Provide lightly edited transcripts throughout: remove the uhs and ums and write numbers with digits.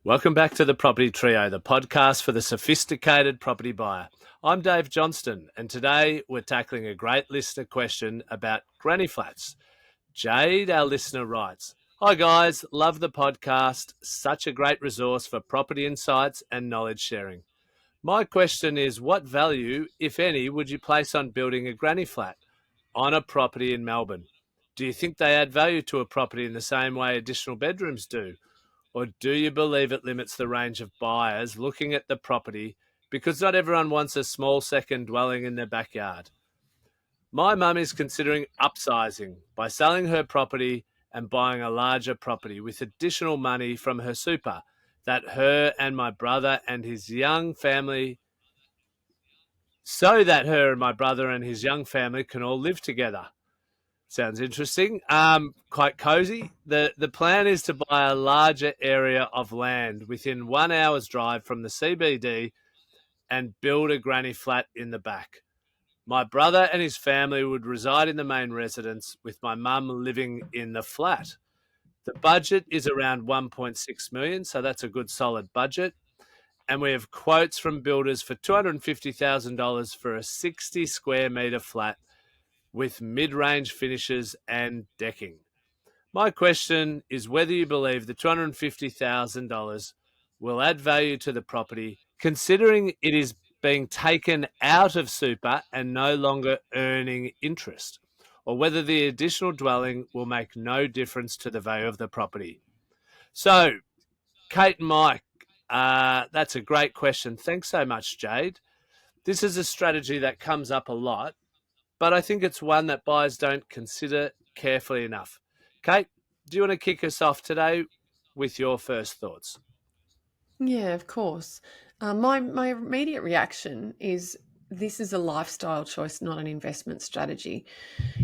Welcome back to the Property Trio, the podcast for the sophisticated property buyer. I'm Dave Johnston, and today we're tackling a great listener question about granny flats. Jade, our listener, writes, "Hi guys, love the podcast. Such a great resource for property insights and knowledge sharing. My question is, what value, if any, would you place on building a granny flat on a property in Melbourne? Do you think they add value to a property in the same way additional bedrooms do? Or do you believe it limits the range of buyers looking at the property because not everyone wants a small second dwelling in their backyard? My mum is considering upsizing by selling her property and buying a larger property with additional money from her super that her and my brother and his young family can all live together." Sounds interesting. Quite cozy. The plan is to buy a larger area of land within 1 hour's drive from the CBD and build a granny flat in the back. My brother and his family would reside in the main residence with my mum living in the flat. The budget is around 1.6 million, so that's a good solid budget. And we have quotes from builders for $250,000 for a 60 square metre flat with mid-range finishes and decking. My question is whether you believe the $250,000 will add value to the property, considering it is being taken out of super and no longer earning interest, or whether the additional dwelling will make no difference to the value of the property. So, Kate and Mike, that's a great question. Thanks so much, Jade. This is a strategy that comes up a lot, but I think it's one that buyers don't consider carefully enough. Kate, do you want to kick us off today with your first thoughts? Yeah, of course. My immediate reaction is this is a lifestyle choice, not an investment strategy.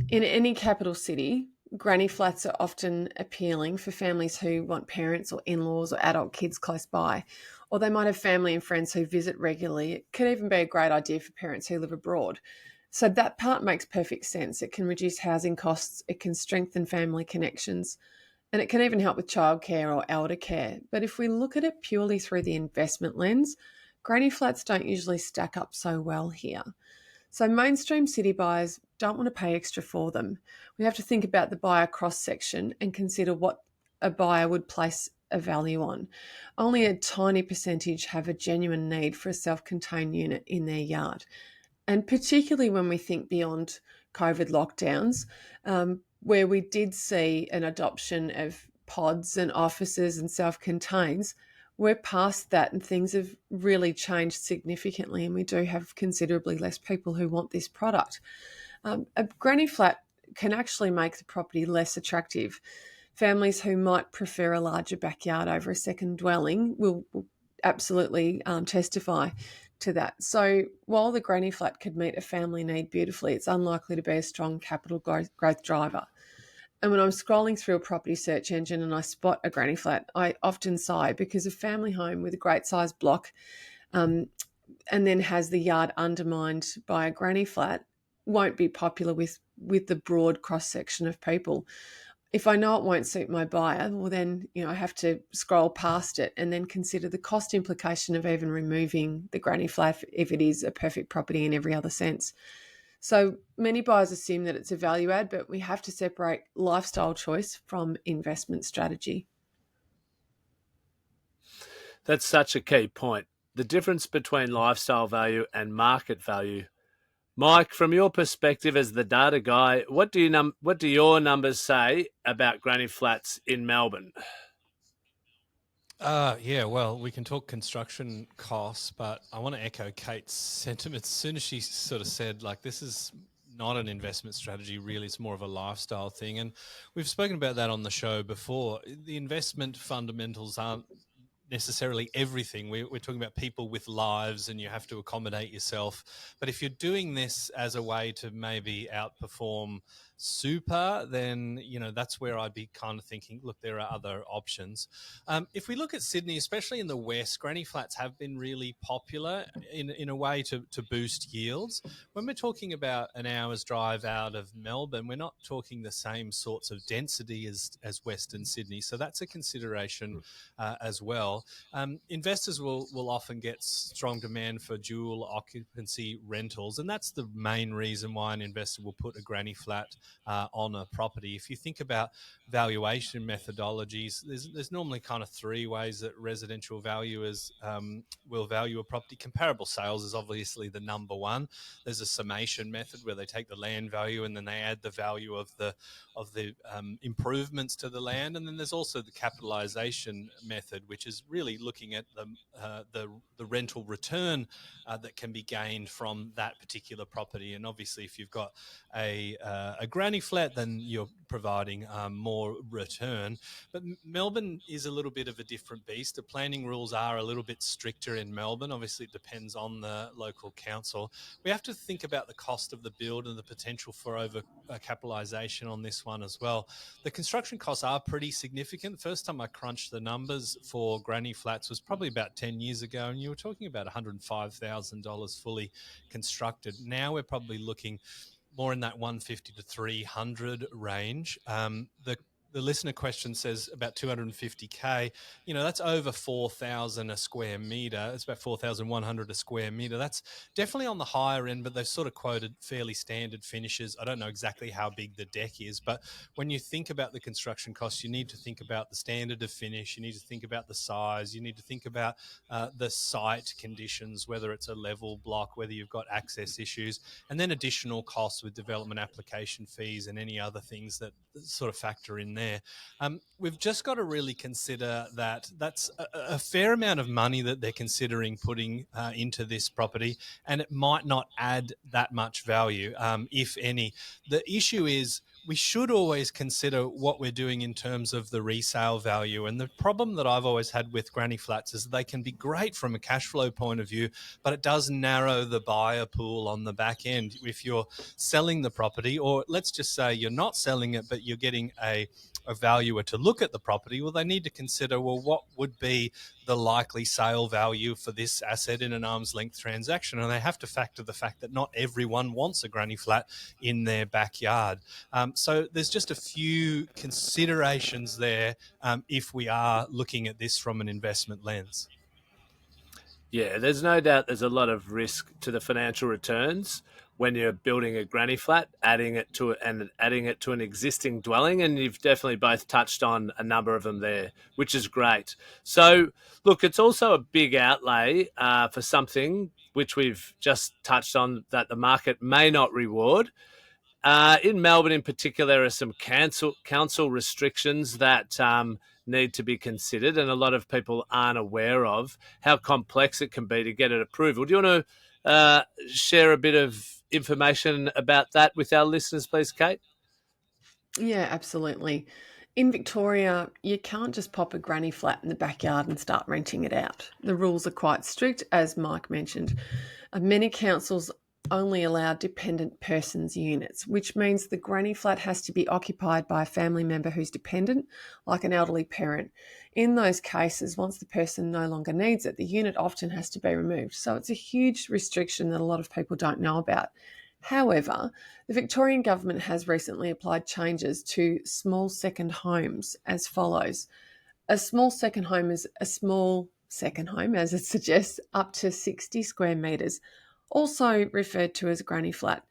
In any capital city, granny flats are often appealing for families who want parents or in laws or adult kids close by, or they might have family and friends who visit regularly. It could even be a great idea for parents who live abroad. So that part makes perfect sense. It can reduce housing costs, it can strengthen family connections, and it can even help with childcare or elder care. But if we look at it purely through the investment lens, granny flats don't usually stack up so well here. So mainstream city buyers don't want to pay extra for them. We have to think about the buyer cross section and consider what a buyer would place a value on. Only a tiny percentage have a genuine need for a self-contained unit in their yard. And particularly when we think beyond COVID lockdowns, where we did see an adoption of pods and offices and self-contains, we're past that and things have really changed significantly, and we do have considerably less people who want this product. A granny flat can actually make the property less attractive. Families who might prefer a larger backyard over a second dwelling will absolutely testify to that. So while the granny flat could meet a family need beautifully, it's unlikely to be a strong capital growth driver. And when I'm scrolling through a property search engine and I spot a granny flat, I often sigh because a family home with a great sized block and then has the yard undermined by a granny flat won't be popular with the broad cross section of people. If I know it won't suit my buyer, well then, I have to scroll past it and then consider the cost implication of even removing the granny flat if it is a perfect property in every other sense. So many buyers assume that it's a value add, but we have to separate lifestyle choice from investment strategy. That's such a key point. The difference between lifestyle value and market value. Mike, from your perspective as the data guy, what do your numbers say about granny flats in Melbourne? Yeah, well, we can talk construction costs, but I want to echo Kate's sentiments. As soon as she sort of said, this is not an investment strategy, really, it's more of a lifestyle thing. And we've spoken about that on the show before. The investment fundamentals aren't necessarily everything. We're talking about people with lives and you have to accommodate yourself. But if you're doing this as a way to maybe outperform super, then, that's where I'd be kind of thinking, look, there are other options. If we look at Sydney, especially in the west, granny flats have been really popular in a way to boost yields. When we're talking about an hour's drive out of Melbourne, we're not talking the same sorts of density as Western Sydney. So that's a consideration as well. Investors will often get strong demand for dual occupancy rentals, and that's the main reason why an investor will put a granny flat on a property. If you think about valuation methodologies, there's normally kind of three ways that residential valuers will value a property. Comparable sales is obviously the number one. There's a summation method where they take the land value and then they add the value of the improvements to the land, and then there's also the capitalization method, which is really looking at the rental return that can be gained from that particular property. And obviously, if you've got a granny flat, then you're providing more return. But Melbourne is a little bit of a different beast. The planning rules are a little bit stricter in Melbourne. Obviously, it depends on the local council. We have to think about the cost of the build and the potential for over capitalisation on this one as well. The construction costs are pretty significant. The first time I crunched the numbers for granny flats was probably about 10 years ago, and you were talking about $105,000 fully constructed. Now we're probably looking more in that 150 to 300 range. The listener question says about 250K. That's over 4,000 a square metre. It's about 4,100 a square metre. That's definitely on the higher end, but they've sort of quoted fairly standard finishes. I don't know exactly how big the deck is, but when you think about the construction costs, you need to think about the standard of finish. You need to think about the size. You need to think about the site conditions, whether it's a level block, whether you've got access issues, and then additional costs with development application fees and any other things that sort of factor in there. We've just got to really consider that that's a fair amount of money that they're considering putting into this property, and it might not add that much value, if any. The issue is we should always consider what we're doing in terms of the resale value. And the problem that I've always had with granny flats is they can be great from a cash flow point of view, but it does narrow the buyer pool on the back end. If you're selling the property, or let's just say you're not selling it, but you're getting a valuer to look at the property, well, they need to consider, well, what would be the likely sale value for this asset in an arm's length transaction? And they have to factor the fact that not everyone wants a granny flat in their backyard. So there's just a few considerations there if we are looking at this from an investment lens. Yeah, there's no doubt there's a lot of risk to the financial returns when you're building a granny flat, adding it to an existing dwelling, and you've definitely both touched on a number of them there, which is great. So, look, it's also a big outlay for something which we've just touched on that the market may not reward. In Melbourne, in particular, there are some council restrictions that need to be considered, and a lot of people aren't aware of how complex it can be to get an approval. Do you want to share a bit of information about that with our listeners, please, Kate? Yeah, absolutely. In Victoria, you can't just pop a granny flat in the backyard and start renting it out. The rules are quite strict, as Mike mentioned. Many councils only allow dependent persons units, which means the granny flat has to be occupied by a family member who's dependent, like an elderly parent. In those cases, once the person no longer needs it, the unit often has to be removed. So it's a huge restriction that a lot of people don't know about. However, the Victorian government has recently applied changes to small second homes as follows. A small second home is a small second home, as it suggests, up to 60 square metres, also referred to as a granny flat.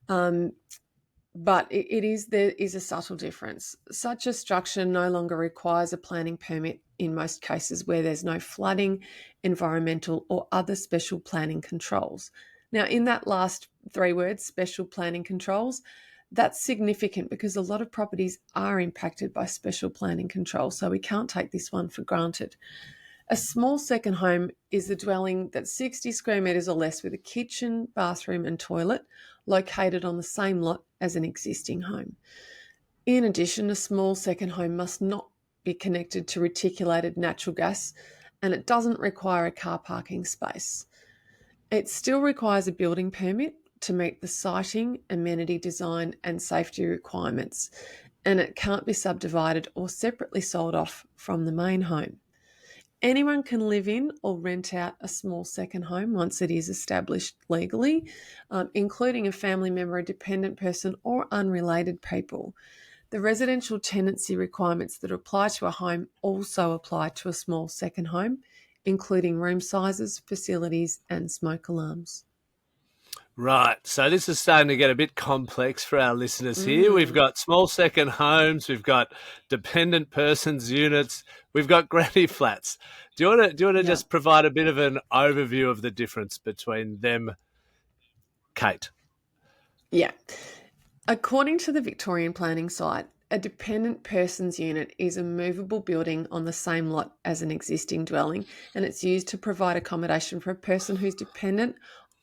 But there is a subtle difference. Such a structure no longer requires a planning permit in most cases where there's no flooding, environmental or other special planning controls. Now, in that last three words, special planning controls, that's significant because a lot of properties are impacted by special planning controls, so we can't take this one for granted. A small second home is a dwelling that's 60 square metres or less with a kitchen, bathroom and toilet located on the same lot as an existing home. In addition, a small second home must not be connected to reticulated natural gas, and it doesn't require a car parking space. It still requires a building permit to meet the siting, amenity design, and safety requirements, and it can't be subdivided or separately sold off from the main home. Anyone can live in or rent out a small second home once it is established legally, including a family member, a dependent person, or unrelated people. The residential tenancy requirements that apply to a home also apply to a small second home, including room sizes, facilities, and smoke alarms. Right. So this is starting to get a bit complex for our listeners here. We've got small second homes, we've got dependent persons units, we've got granny flats. Do you want to just provide a bit of an overview of the difference between them, Cate? Yeah. According to the Victorian planning site, a dependent persons unit is a movable building on the same lot as an existing dwelling, and it's used to provide accommodation for a person who's dependent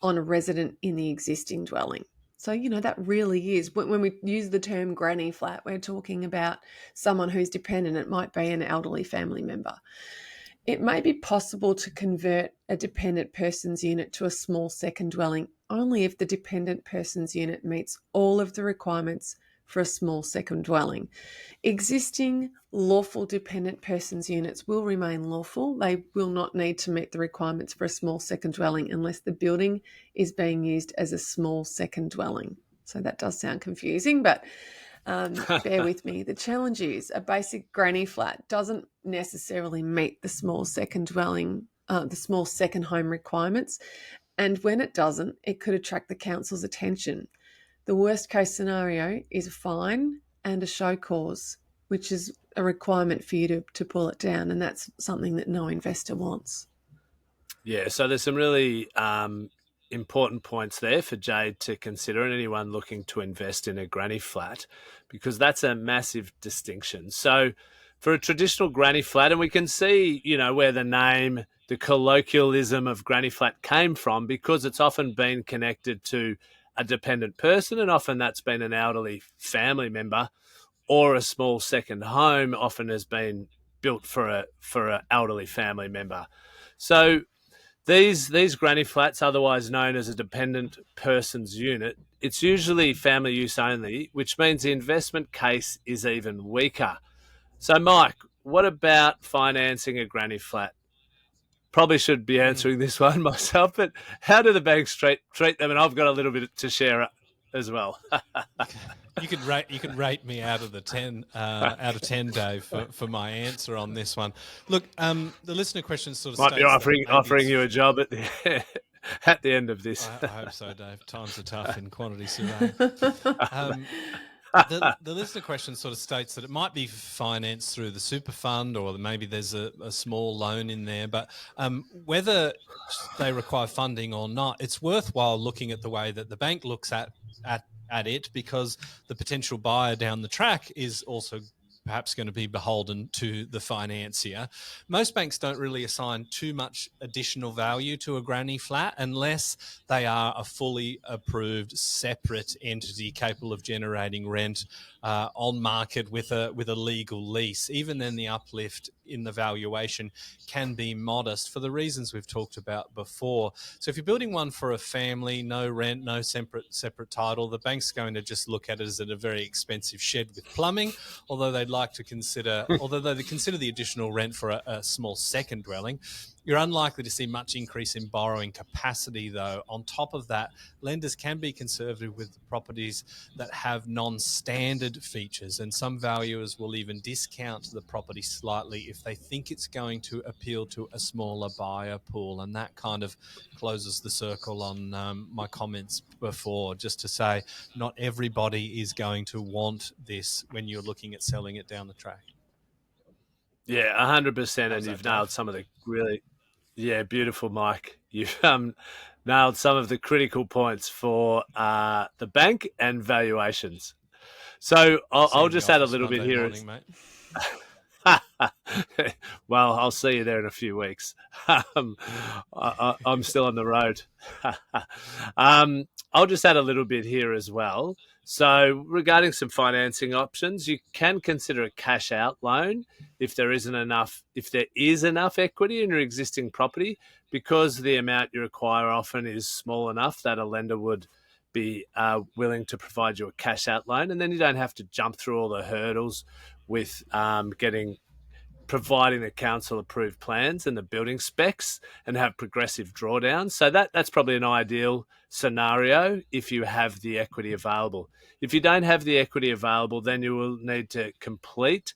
on a resident in the existing dwelling. So, that really is, when we use the term granny flat, we're talking about someone who's dependent. It might be an elderly family member. It may be possible to convert a dependent persons unit to a small second dwelling only if the dependent persons unit meets all of the requirements for a small second dwelling. Existing lawful dependent persons units will remain lawful. They will not need to meet the requirements for a small second dwelling unless the building is being used as a small second dwelling. So that does sound confusing, but bear with me. The challenge is a basic granny flat doesn't necessarily meet the small second dwelling, the small second home requirements. And when it doesn't, it could attract the council's attention. The worst case scenario is a fine and a show cause, which is a requirement for you to pull it down. And that's something that no investor wants. Yeah, so there's some really important points there for Jade to consider and anyone looking to invest in a granny flat, because that's a massive distinction. So for a traditional granny flat, and we can see, where the name, the colloquialism of granny flat came from, because it's often been connected to a dependent person, and often that's been an elderly family member, or a small second home often has been built for an elderly family member. So these granny flats, otherwise known as a dependent persons unit, it's usually family use only, which means the investment case is even weaker. So, Mike, what about financing a granny flat? Probably should be answering this one myself, but how do the banks treat them? And I've got a little bit to share as well. You could rate me out of 10, Dave, for my answer on this one. Look, the listener question sort of might be offering you a job at the end of this. I hope so, Dave. Times are tough in quantity surveying. The listener question sort of states that it might be financed through the super fund, or maybe there's a small loan in there, but whether they require funding or not, it's worthwhile looking at the way that the bank looks at it, because the potential buyer down the track is also perhaps going to be beholden to the financier. Most banks don't really assign too much additional value to a granny flat unless they are a fully approved separate entity capable of generating rent on market with a legal lease. Even then, the uplift in the valuation can be modest for the reasons we've talked about before. So if you're building one for a family, no rent, no separate title, the bank's going to just look at it as a very expensive shed with plumbing, although they consider the additional rent for a small second dwelling. You're unlikely to see much increase in borrowing capacity, though. On top of that, lenders can be conservative with properties that have non-standard features, and some valuers will even discount the property slightly if they think it's going to appeal to a smaller buyer pool. And that kind of closes the circle on my comments before, just to say not everybody is going to want this when you're looking at selling it down the track. Yeah, 100%, and you've nailed some of the really... Yeah, beautiful, Mike. You've nailed some of the critical points for the bank and valuations. So I'll just add a little bit here. Morning, mate. Well, I'll see you there in a few weeks. I'm still on the road. I'll just add a little bit here as well. So regarding some financing options, you can consider a cash out loan if there is enough equity in your existing property, because the amount you require often is small enough that a lender would be willing to provide you a cash out loan, and then you don't have to jump through all the hurdles with providing the council approved plans and the building specs and have progressive drawdowns. So that's probably an ideal scenario if you have the equity available. If you don't have the equity available, then you will need to complete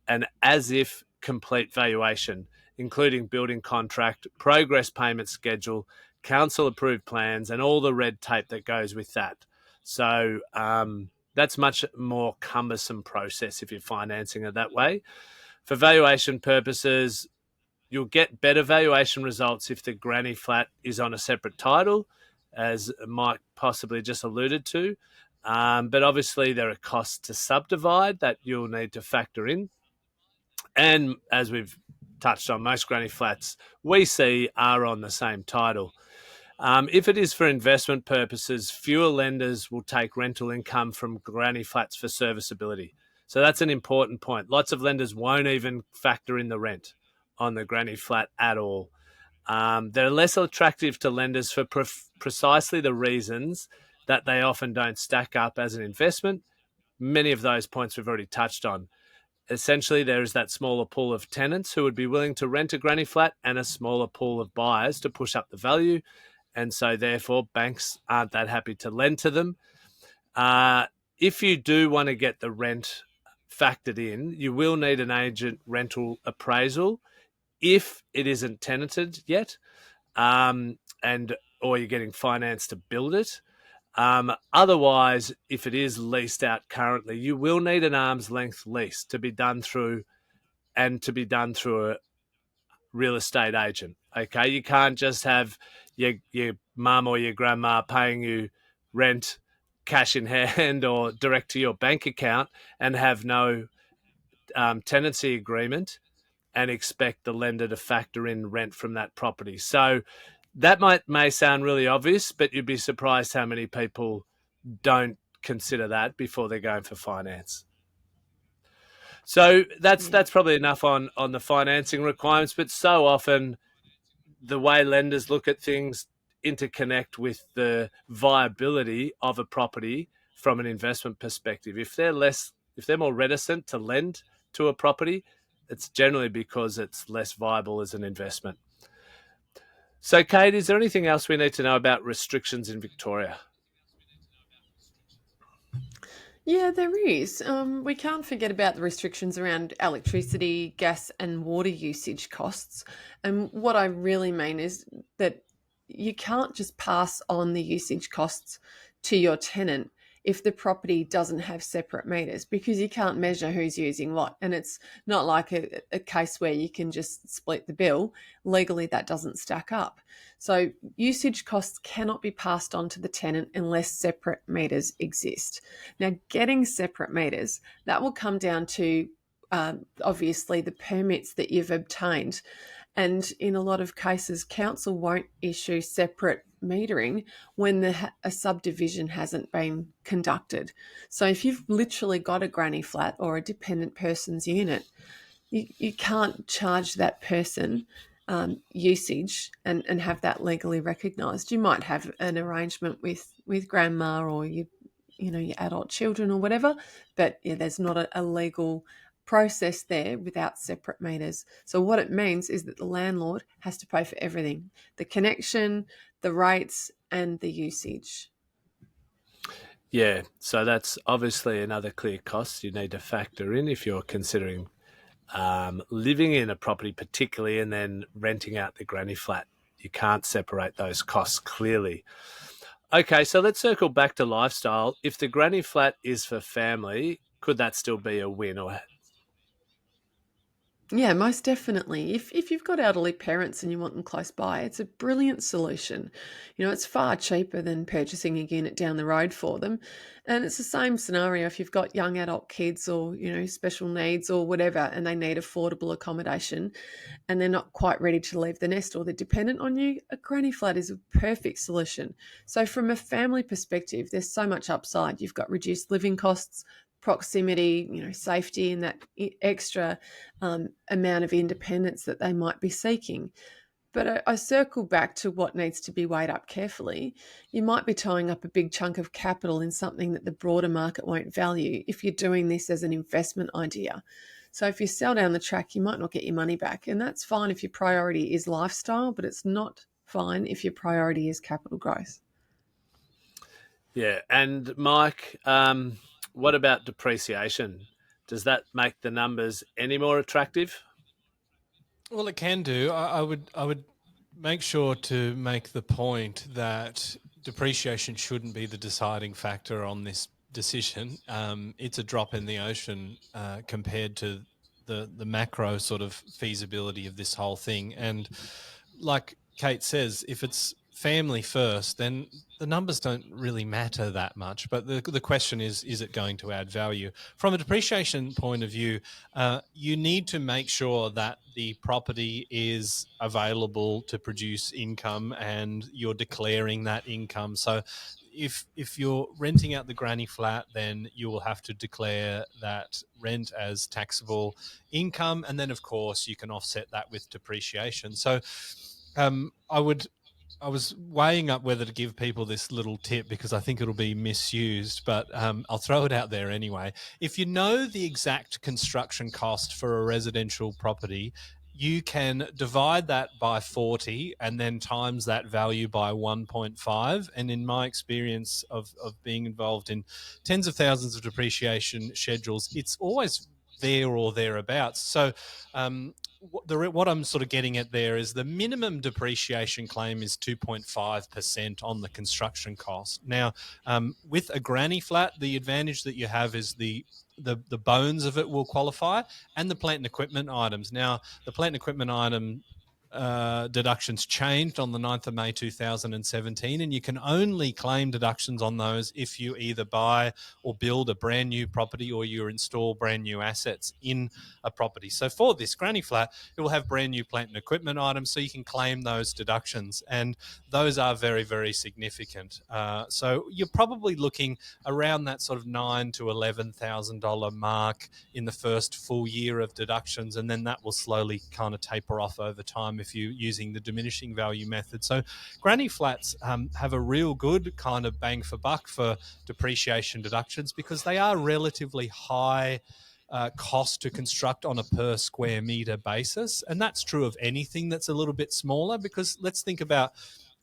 an as-if complete valuation, including building contract, progress payment schedule, council approved plans, and all the red tape that goes with that. So that's much more cumbersome process if you're financing it that way. For valuation purposes, you'll get better valuation results if the granny flat is on a separate title, as Mike possibly just alluded to. But obviously there are costs to subdivide that you'll need to factor in. And as we've touched on, most granny flats we see are on the same title. If it is for investment purposes, fewer lenders will take rental income from granny flats for serviceability. So that's an important point. Lots of lenders won't even factor in the rent on the granny flat at all. They're less attractive to lenders for precisely the reasons that they often don't stack up as an investment. Many of those points we've already touched on. Essentially, there is that smaller pool of tenants who would be willing to rent a granny flat and a smaller pool of buyers to push up the value. And so, therefore, banks aren't that happy to lend to them. If you do want to get the rent factored in, you will need an agent rental appraisal if it isn't tenanted yet, or you're getting financed to build it. Otherwise, if it is leased out currently, you will need an arm's length lease to be done through a real estate agent. Okay, you can't just have your mum or your grandma paying you rent cash in hand or direct to your bank account and have no tenancy agreement and expect the lender to factor in rent from that property. So that may sound really obvious, but you'd be surprised how many people don't consider that before they're going for finance. So that's probably enough on the financing requirements, but so often the way lenders look at things interconnect with the viability of a property from an investment perspective. If they're more reticent to lend to a property, it's generally because it's less viable as an investment. So, Cate, is there anything else we need to know about restrictions in Victoria? Yeah, there is. We can't forget about the restrictions around electricity, gas, and water usage costs. And what I really mean is that you can't just pass on the usage costs to your tenant if the property doesn't have separate meters, because you can't measure who's using what. And it's not like a case where you can just split the bill. Legally, that doesn't stack up. So usage costs cannot be passed on to the tenant unless separate meters exist. Now, getting separate meters, that will come down to obviously the permits that you've obtained. And in a lot of cases, council won't issue separate metering when a subdivision hasn't been conducted. So if you've literally got a granny flat or a dependent person's unit, you can't charge that person usage and have that legally recognised. You might have an arrangement with grandma or your adult children or whatever, but there's not a legal process there without separate meters. So what it means is that the landlord has to pay for everything: the connection, the rates, and the usage. Yeah, so that's obviously another clear cost you need to factor in if you're considering living in a property particularly and then renting out the granny flat. You can't separate those costs clearly. Okay, so let's circle back to lifestyle. If the granny flat is for family, could that still be a win? Yeah, most definitely. If you've got elderly parents and you want them close by, it's a brilliant solution. It's far cheaper than purchasing a unit down the road for them. And it's the same scenario if you've got young adult kids or, special needs or whatever, and they need affordable accommodation and they're not quite ready to leave the nest or they're dependent on you, a granny flat is a perfect solution. So from a family perspective, there's so much upside. You've got reduced living costs, proximity, safety, and that extra amount of independence that they might be seeking. But I circle back to what needs to be weighed up carefully. You might be tying up a big chunk of capital in something that the broader market won't value if you're doing this as an investment idea. So if you sell down the track, you might not get your money back. And that's fine if your priority is lifestyle, but it's not fine if your priority is capital growth. Yeah. And Mike, what about depreciation? Does that make the numbers any more attractive? Well, it can do. I would make sure to make the point that depreciation shouldn't be the deciding factor on this decision. It's a drop in the ocean compared to the macro sort of feasibility of this whole thing. And like Kate says, if it's family first, then the numbers don't really matter that much. But the question is it going to add value? From a depreciation point of view, you need to make sure that the property is available to produce income and you're declaring that income. So if you're renting out the granny flat, then you will have to declare that rent as taxable income. And then, of course, you can offset that with depreciation. So I was weighing up whether to give people this little tip because I think it'll be misused, but I'll throw it out there anyway. If you know the exact construction cost for a residential property, you can divide that by 40 and then times that value by 1.5. And in my experience of being involved in tens of thousands of depreciation schedules, it's always there or thereabouts. So what I'm sort of getting at there is the minimum depreciation claim is 2.5% on the construction cost. Now, with a granny flat, the advantage that you have is the bones of it will qualify and the plant and equipment items. Now, the plant and equipment item deductions changed on the 9th of May 2017, and you can only claim deductions on those if you either buy or build a brand new property or you install brand new assets in a property. So for this granny flat, it will have brand new plant and equipment items, so you can claim those deductions, and those are very, very significant. So you're probably looking around that sort of $9,000 to $11,000 mark in the first full year of deductions, and then that will slowly kind of taper off over time if you're using the diminishing value method. So granny flats have a real good kind of bang for buck for depreciation deductions because they are relatively high cost to construct on a per square meter basis. And that's true of anything that's a little bit smaller, because let's think about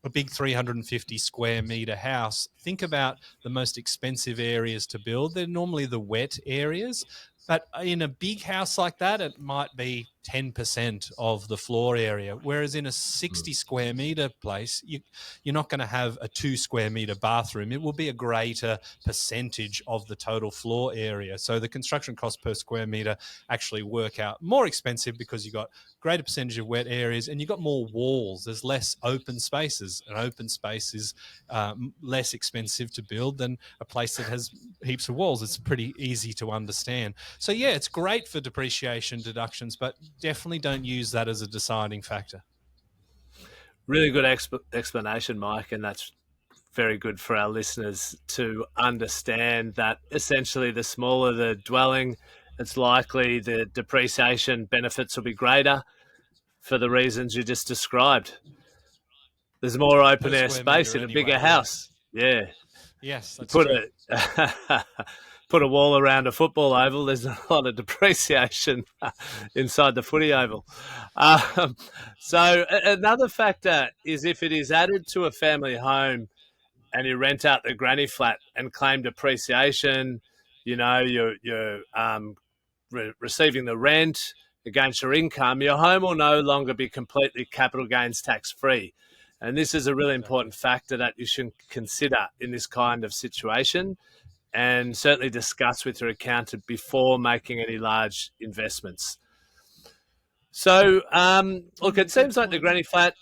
a big 350 square meter house. Think about the most expensive areas to build. They're normally the wet areas. But in a big house like that, it might be 10% of the floor area. Whereas in a 60 square meter place, you're not going to have a 2 square meter bathroom. It will be a greater percentage of the total floor area. So the construction cost per square meter actually work out more expensive because you've got greater percentage of wet areas and you've got more walls. There's less open spaces. An open space is less expensive to build than a place that has heaps of walls. It's pretty easy to understand. So yeah, it's great for depreciation deductions, but definitely don't use that as a deciding factor. Really good explanation, Mike, and that's very good for our listeners to understand that essentially the smaller the dwelling, it's likely the depreciation benefits will be greater for the reasons you just described. There's more open air space in a bigger house. Yeah. Yes, that's Put true. put a wall around a football oval. There's a lot of depreciation inside the footy oval. So another factor is if it is added to a family home and you rent out the granny flat and claim depreciation, you're receiving the rent against your income, your home will no longer be completely capital gains tax free. And this is a really important factor that you should consider in this kind of situation, and certainly discuss with your accountant before making any large investments. So, look, it seems like the granny flat,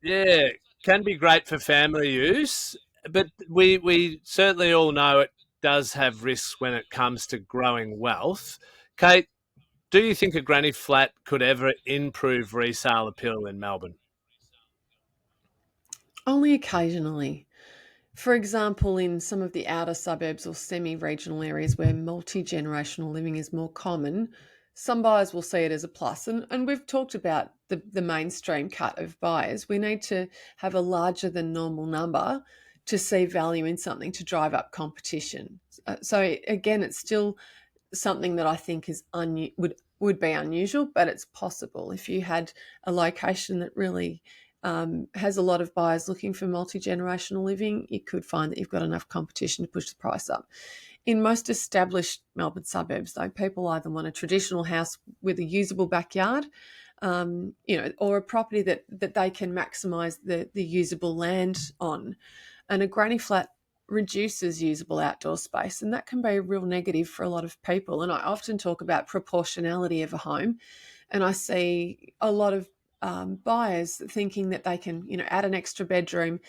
yeah, can be great for family use, but we certainly all know it does have risks when it comes to growing wealth. Kate, do you think a granny flat could ever improve resale appeal in Melbourne? Only occasionally. For example, in some of the outer suburbs or semi-regional areas where multi-generational living is more common, some buyers will see it as a plus. And we've talked about the mainstream cut of buyers, we need to have a larger than normal number to see value in something to drive up competition. So again, it's still something that I think is would be unusual, but it's possible. If you had a location that really has a lot of buyers looking for multi-generational living, you could find that you've got enough competition to push the price up. In most established Melbourne suburbs, though, people either want a traditional house with a usable backyard, or a property that they can maximise the usable land on. And a granny flat reduces usable outdoor space, and that can be a real negative for a lot of people. And I often talk about proportionality of a home, and I see a lot of buyers thinking that they can, add an extra bedroom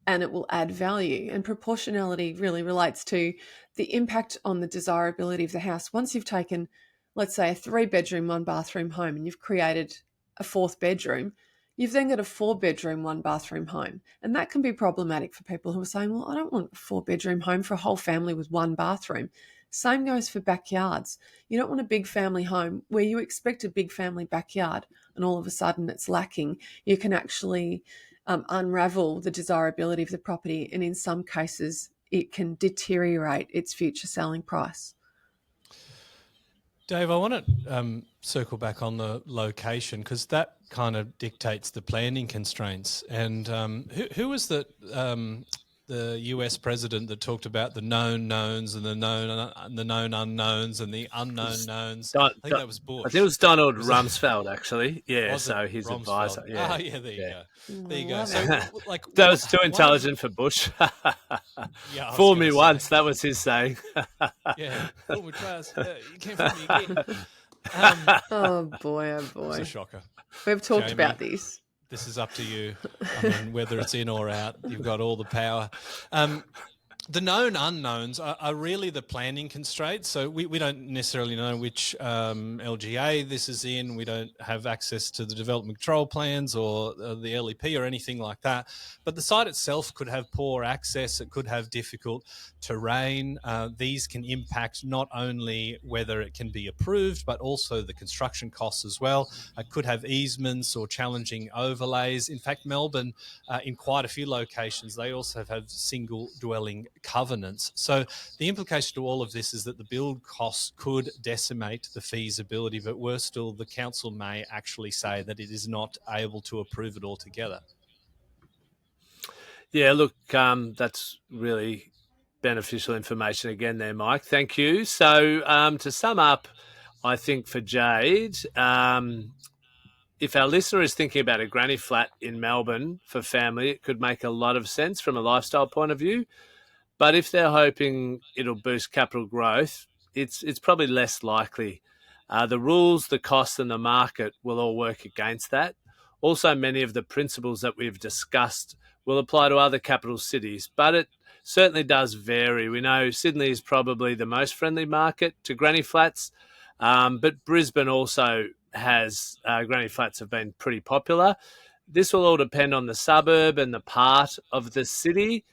and it will add value. And proportionality really relates to the impact on the desirability of the house. Once you've taken, let's say, a 3-bedroom, 1-bathroom home and you've created a 4th bedroom, you've then got a 4-bedroom, 1-bathroom home. And that can be problematic for people who are saying, well, I don't want a 4-bedroom home for a whole family with 1 bathroom. Same goes for backyards. You don't want a big family home where you expect a big family backyard and all of a sudden it's lacking. You can actually unravel the desirability of the property, and in some cases it can deteriorate its future selling price. Dave, I want to circle back on the location, because that kind of dictates the planning constraints. And who was the US president that talked about the known knowns and the known unknowns and the unknown knowns? I think that was Bush. I think it was Donald Rumsfeld, actually. Yeah, so his Rumsfeld? advisor. Yeah, yeah, there you go. There you go. Love So, it. that was too intelligent for Bush. Yeah, Fool me once, that was his saying. Yeah, fool me twice. You can't fool me again. Oh boy, It's a shocker. We've talked Jamie, about this. This is up to you. I mean, whether it's in or out, you've got all the power. The known unknowns are really the planning constraints. So we don't necessarily know which LGA this is in. We don't have access to the development control plans or the LEP or anything like that. But the site itself could have poor access. It could have difficult terrain. These can impact not only whether it can be approved, but also the construction costs as well. It could have easements or challenging overlays. In fact, Melbourne, in quite a few locations, they also have single dwelling covenants. So the implication to all of this is that the build costs could decimate the feasibility, but worse still, the council may actually say that it is not able to approve it altogether. Yeah, look, that's really beneficial information again there, Mike. Thank you. So to sum up, I think for Jade, if our listener is thinking about a granny flat in Melbourne for family, it could make a lot of sense from a lifestyle point of view. But if they're hoping it'll boost capital growth, it's probably less likely. The rules, the costs and the market will all work against that. Also, many of the principles that we've discussed will apply to other capital cities, but it certainly does vary. We know Sydney is probably the most friendly market to granny flats, but Brisbane also has granny flats have been pretty popular. This will all depend on the suburb and the part of the city.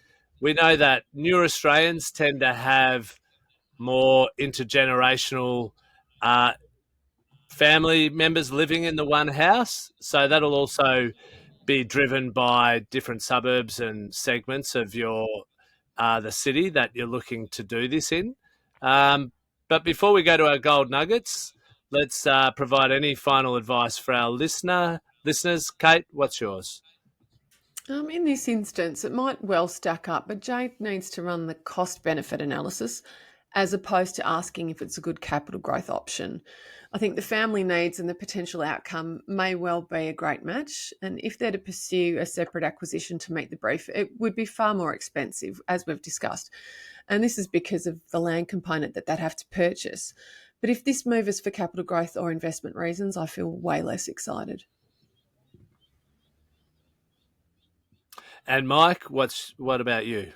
We know that newer Australians tend to have more intergenerational family members living in the one house. So that'll also be driven by different suburbs and segments of your the city that you're looking to do this in. But before we go to our gold nuggets, let's provide any final advice for our listeners. Kate, what's yours? In this instance, it might well stack up, but Jade needs to run the cost-benefit analysis as opposed to asking if it's a good capital growth option. I think the family needs and the potential outcome may well be a great match, and if they're to pursue a separate acquisition to meet the brief, it would be far more expensive, as we've discussed. And this is because of the land component that they'd have to purchase. But if this move is for capital growth or investment reasons, I feel way less excited. And Mike, what about you?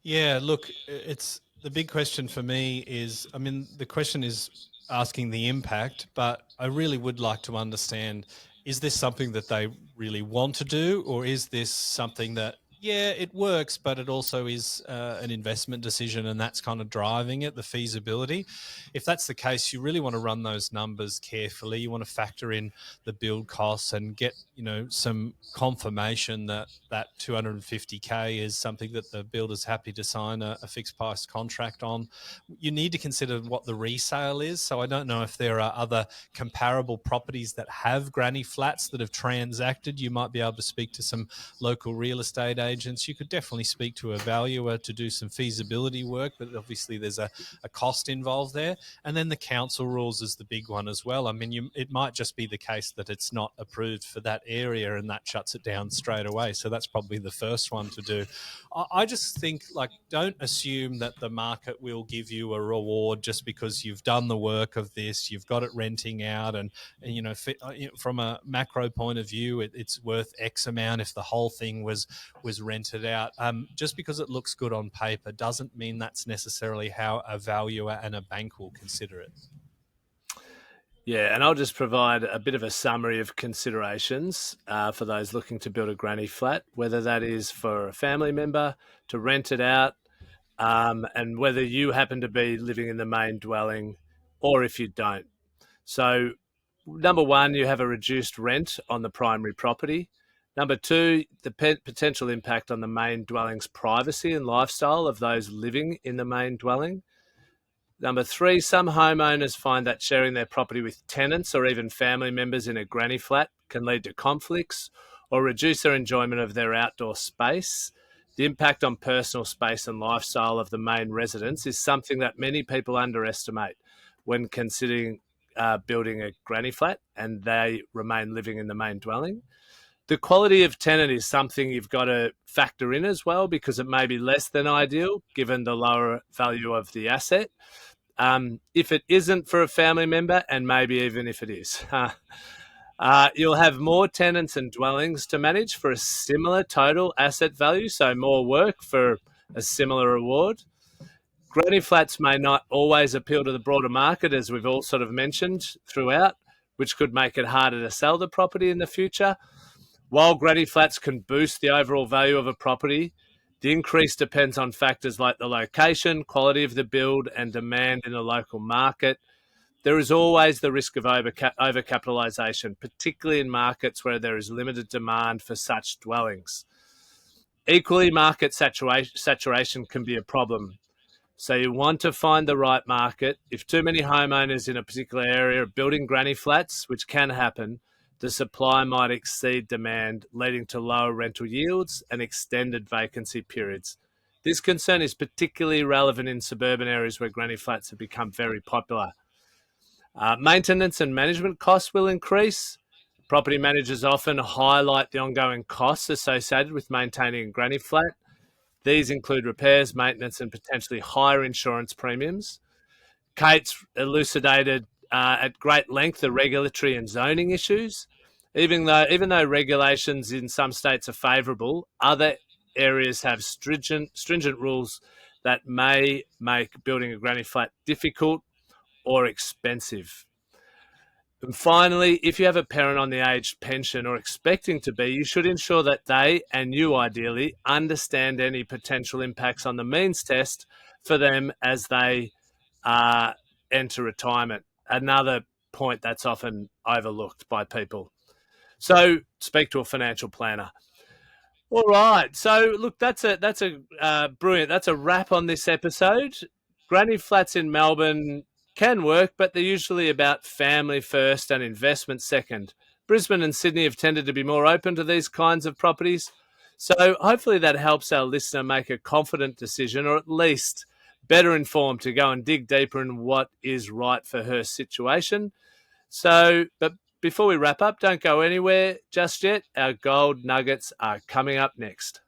Yeah, look, it's the big question for me is, I mean, the question is asking the impact, but I really would like to understand, is this something that they really want to do, or is this something that, Yeah, it works, but it also is an investment decision, and that's kind of driving it, the feasibility. If that's the case, you really want to run those numbers carefully. You want to factor in the build costs and get, some confirmation that 250K is something that the builder's happy to sign a fixed price contract on. You need to consider what the resale is. So I don't know if there are other comparable properties that have granny flats that have transacted. You might be able to speak to some local real estate agents. You could definitely speak to a valuer to do some feasibility work, but obviously there's a cost involved there. And then the council rules is the big one as well. I mean, it might just be the case that it's not approved for that area and that shuts it down straight away. So that's probably the first one to do. I just think, don't assume that the market will give you a reward just because you've done the work of this, you've got it renting out, and from a macro point of view, it's worth X amount if the whole thing was rented out. Just because it looks good on paper doesn't mean that's necessarily how a valuer and a bank will consider it. Yeah, and I'll just provide a bit of a summary of considerations for those looking to build a granny flat, whether that is for a family member to rent it out, and whether you happen to be living in the main dwelling or if you don't. So, number one, you have a reduced rent on the primary property. Number two, the potential impact on the main dwelling's privacy and lifestyle of those living in the main dwelling. Number three, some homeowners find that sharing their property with tenants or even family members in a granny flat can lead to conflicts or reduce their enjoyment of their outdoor space. The impact on personal space and lifestyle of the main residence is something that many people underestimate when considering building a granny flat and they remain living in the main dwelling. The quality of tenant is something you've got to factor in as well, because it may be less than ideal given the lower value of the asset. If it isn't for a family member, and maybe even if it is, you'll have more tenants and dwellings to manage for a similar total asset value, so more work for a similar reward. Granny flats may not always appeal to the broader market, as we've all sort of mentioned throughout, which could make it harder to sell the property in the future. While granny flats can boost the overall value of a property, the increase depends on factors like the location, quality of the build, and demand in the local market. There is always the risk of overcapitalisation, particularly in markets where there is limited demand for such dwellings. Equally, market saturation can be a problem. So you want to find the right market. If too many homeowners in a particular area are building granny flats, which can happen, the supply might exceed demand, leading to lower rental yields and extended vacancy periods. This concern is particularly relevant in suburban areas where granny flats have become very popular. Maintenance and management costs will increase. Property managers often highlight the ongoing costs associated with maintaining a granny flat. These include repairs, maintenance, and potentially higher insurance premiums. Cate's elucidated at great length the regulatory and zoning issues. Even though regulations in some states are favourable, other areas have stringent rules that may make building a granny flat difficult or expensive. And finally, if you have a parent on the aged pension or expecting to be, you should ensure that they, and you ideally, understand any potential impacts on the means test for them as they enter retirement. Another point that's often overlooked by people. So speak to a financial planner. All right. So look, that's a brilliant. That's a wrap on this episode. Granny flats in Melbourne can work, but they're usually about family first and investment second. Brisbane and Sydney have tended to be more open to these kinds of properties. So hopefully that helps our listener make a confident decision, or at least better informed to go and dig deeper in what is right for her situation. So, but before we wrap up, don't go anywhere just yet. Our gold nuggets are coming up next.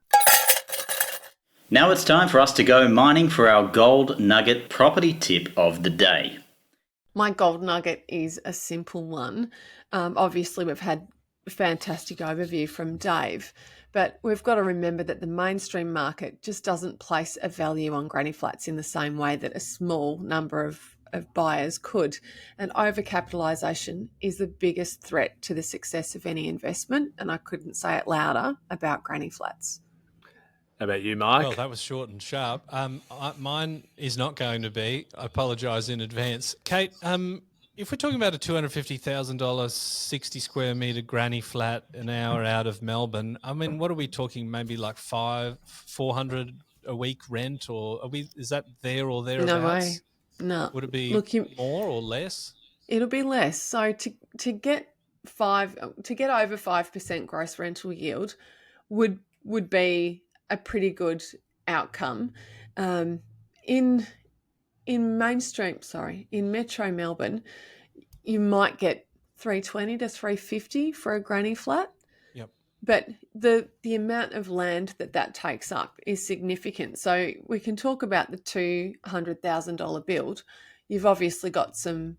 Now it's time for us to go mining for our gold nugget property tip of the day. My gold nugget is a simple one. Obviously, we've had a fantastic overview from Dave, but we've got to remember that the mainstream market just doesn't place a value on granny flats in the same way that a small number of buyers could. And overcapitalisation is the biggest threat to the success of any investment, and I couldn't say it louder about granny flats. How about you, Mike? Well, that was short and sharp. Mine is not going to be. I apologise in advance. Kate, if we're talking about a $250,000, 60 square metre granny flat an hour out of Melbourne, I mean, what are we talking? Maybe like $400 a week rent, or is that there or thereabouts? No way. No. Would it be more or less? It'll be less. So to get over 5% gross rental yield would be a pretty good outcome. In Metro Melbourne, you might get $320 to $350 for a granny flat. Yep. But the amount of land that takes up is significant. So we can talk about the $200,000 build. You've obviously got some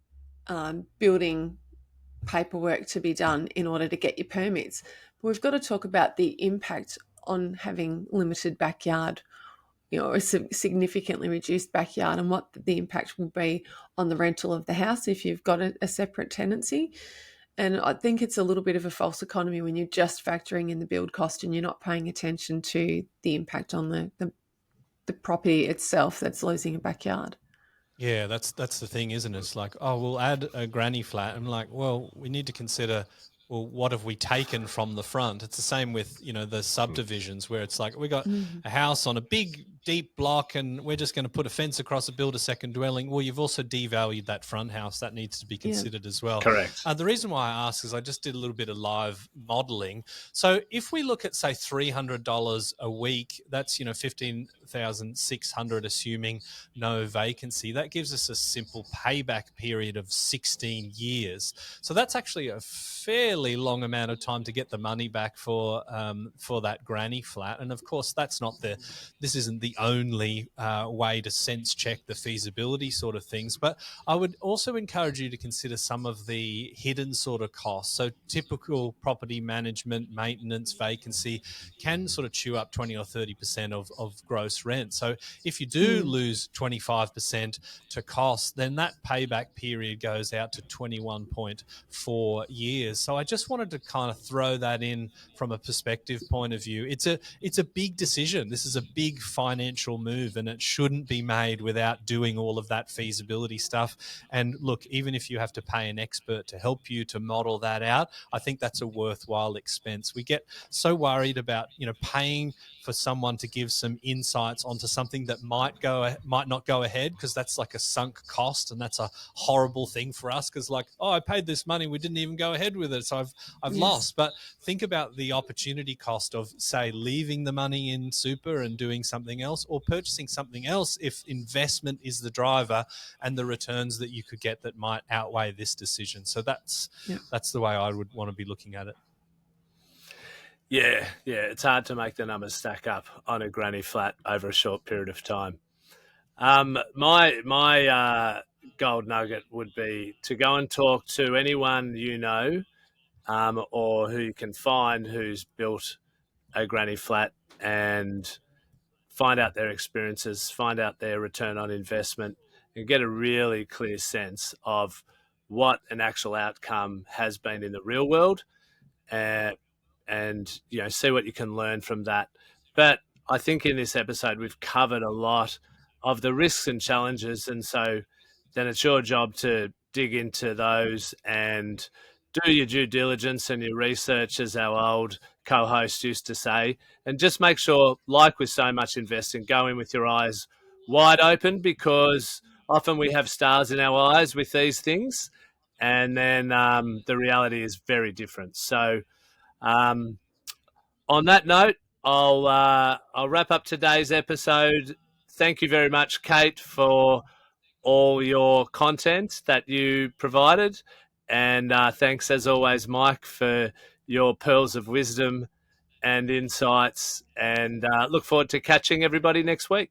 building paperwork to be done in order to get your permits. But we've got to talk about the impact on having limited backyard, a significantly reduced backyard, and what the impact will be on the rental of the house if you've got a separate tenancy. And I think it's a little bit of a false economy when you're just factoring in the build cost and you're not paying attention to the impact on the property itself that's losing a backyard. Yeah, that's the thing, isn't it? It's like, oh, we'll add a granny flat. I'm like, well, we need to consider, well, what have we taken from the front? It's the same with, the subdivisions where it's like we got a house on a big, deep block and we're just going to put a fence across it, build a second dwelling. Well, you've also devalued that front house. That needs to be considered as well. Correct. The reason why I ask is I just did a little bit of live modeling. So if we look at, say, $300 a week, that's, $15,600, assuming no vacancy. That gives us a simple payback period of 16 years. So that's actually a fairly long amount of time to get the money back for that granny flat. And of course, this isn't the only way to sense check the feasibility sort of things. But I would also encourage you to consider some of the hidden sort of costs. So typical property management, maintenance, vacancy can sort of chew up 20 or 30% of gross rent. So if you do lose 25% to cost, then that payback period goes out to 21.4 years. So I just wanted to kind of throw that in from a perspective point of view. It's a big decision. This is a big financial move, and it shouldn't be made without doing all of that feasibility stuff. And look, even if you have to pay an expert to help you to model that out, I think that's a worthwhile expense. We get so worried about, paying for someone to give some insights onto something that might not go ahead, because that's like a sunk cost, and that's a horrible thing for us, because like, oh, I paid this money, we didn't even go ahead with it, so I've lost. But think about the opportunity cost of, say, leaving the money in super and doing something else, or purchasing something else if investment is the driver, and the returns that you could get that might outweigh this decision. So that's the way I would want to be looking at it. Yeah, it's hard to make the numbers stack up on a granny flat over a short period of time. My gold nugget would be to go and talk to anyone or who you can find who's built a granny flat, and find out their experiences, find out their return on investment, and get a really clear sense of what an actual outcome has been in the real world. And see what you can learn from that. But I think in this episode we've covered a lot of the risks and challenges, and so then it's your job to dig into those and do your due diligence and your research, as our old co-host used to say, and just make sure, like with so much investing, go in with your eyes wide open, because often we have stars in our eyes with these things, and then the reality is very different. So on that note, I'll wrap up today's episode. Thank you very much, Kate, for all your content that you provided. And thanks, as always, Mike, for your pearls of wisdom and insights. And look forward to catching everybody next week.